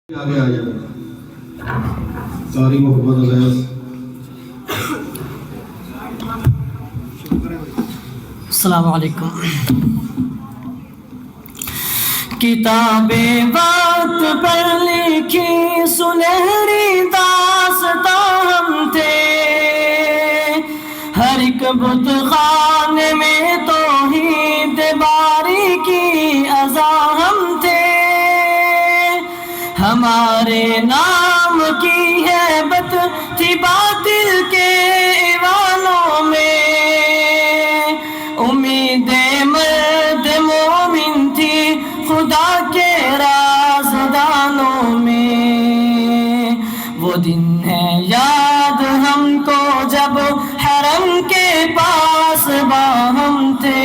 آگے آ جائے ساری محبت عزیز السلام علیکم۔ کتاب وقت پر لکھی سنہری داستان ہم تھے، ہر ایک بت خانے میں توحید باری کی اذاں ہم تھے، ہمارے نام کی ہیبت تھی باطل کے ایوانوں میں، امید مرد مومن تھی خدا کے رازدانوں میں۔ وہ دن ہے یاد ہم کو جب حرم کے پاس باہم تھے،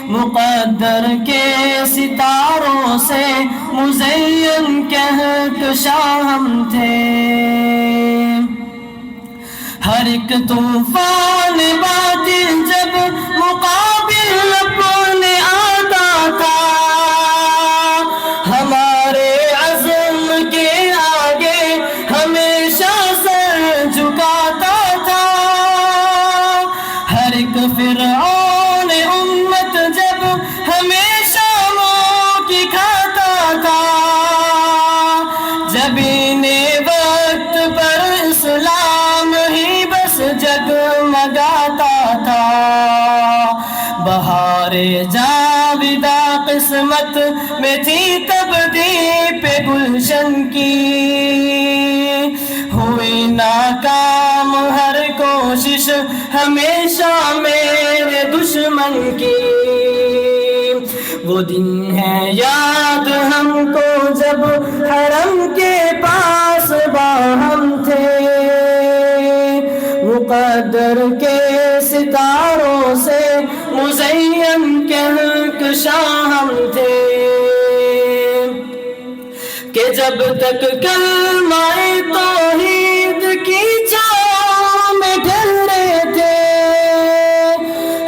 مقدر کے ستاروں سے مزین کہکشاں ہم تھے، ہر ایک طوفان باطل جب مقابل اپنے آتا تھا، ہمارے عزم کے آگے ہمیشہ سر جھکاتا تھا، ہر ایک فرعون امت جب ہمیشہ منہ کی کھاتا تھا، جبین وقت پر اسلام ہی بس جگمگاتا تھا، بہار جاویدہ قسمت میں تھی تبدیل پہ گلشن کی، ہوئی ناکام ہر کوشش ہمیشہ میرے دشمن کی۔ وہ دن ہے یاد ہم کو جب حرم کے پاس باہم تھے، مقدر کے ستاروں سے مزین کہکشاں ہم تھے، کہ جب تک کلمہ توحید کی چھاؤں میں ڈھلے تھے،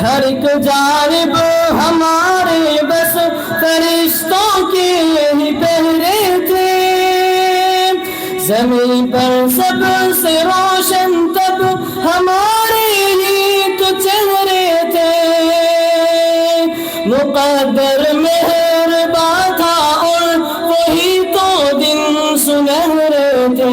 ہر ایک جانب ہمارے بس فرشتوں کے ہی پہرے تھے، زمین پر سب سے روشن تب ہمارے ہی تو چہرے تھے، مقدر مہرباں تھا اور وہی تو دن سنہرے تھے،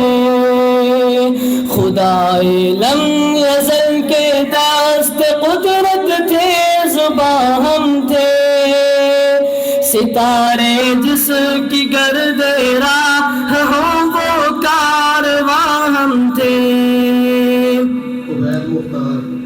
خدائے لم یزل کے دست قدرت تھے زباں ہم تھے، ستارے جس کی گرد راہ ہو وہ کارواں ہم تھے۔ عبید مختار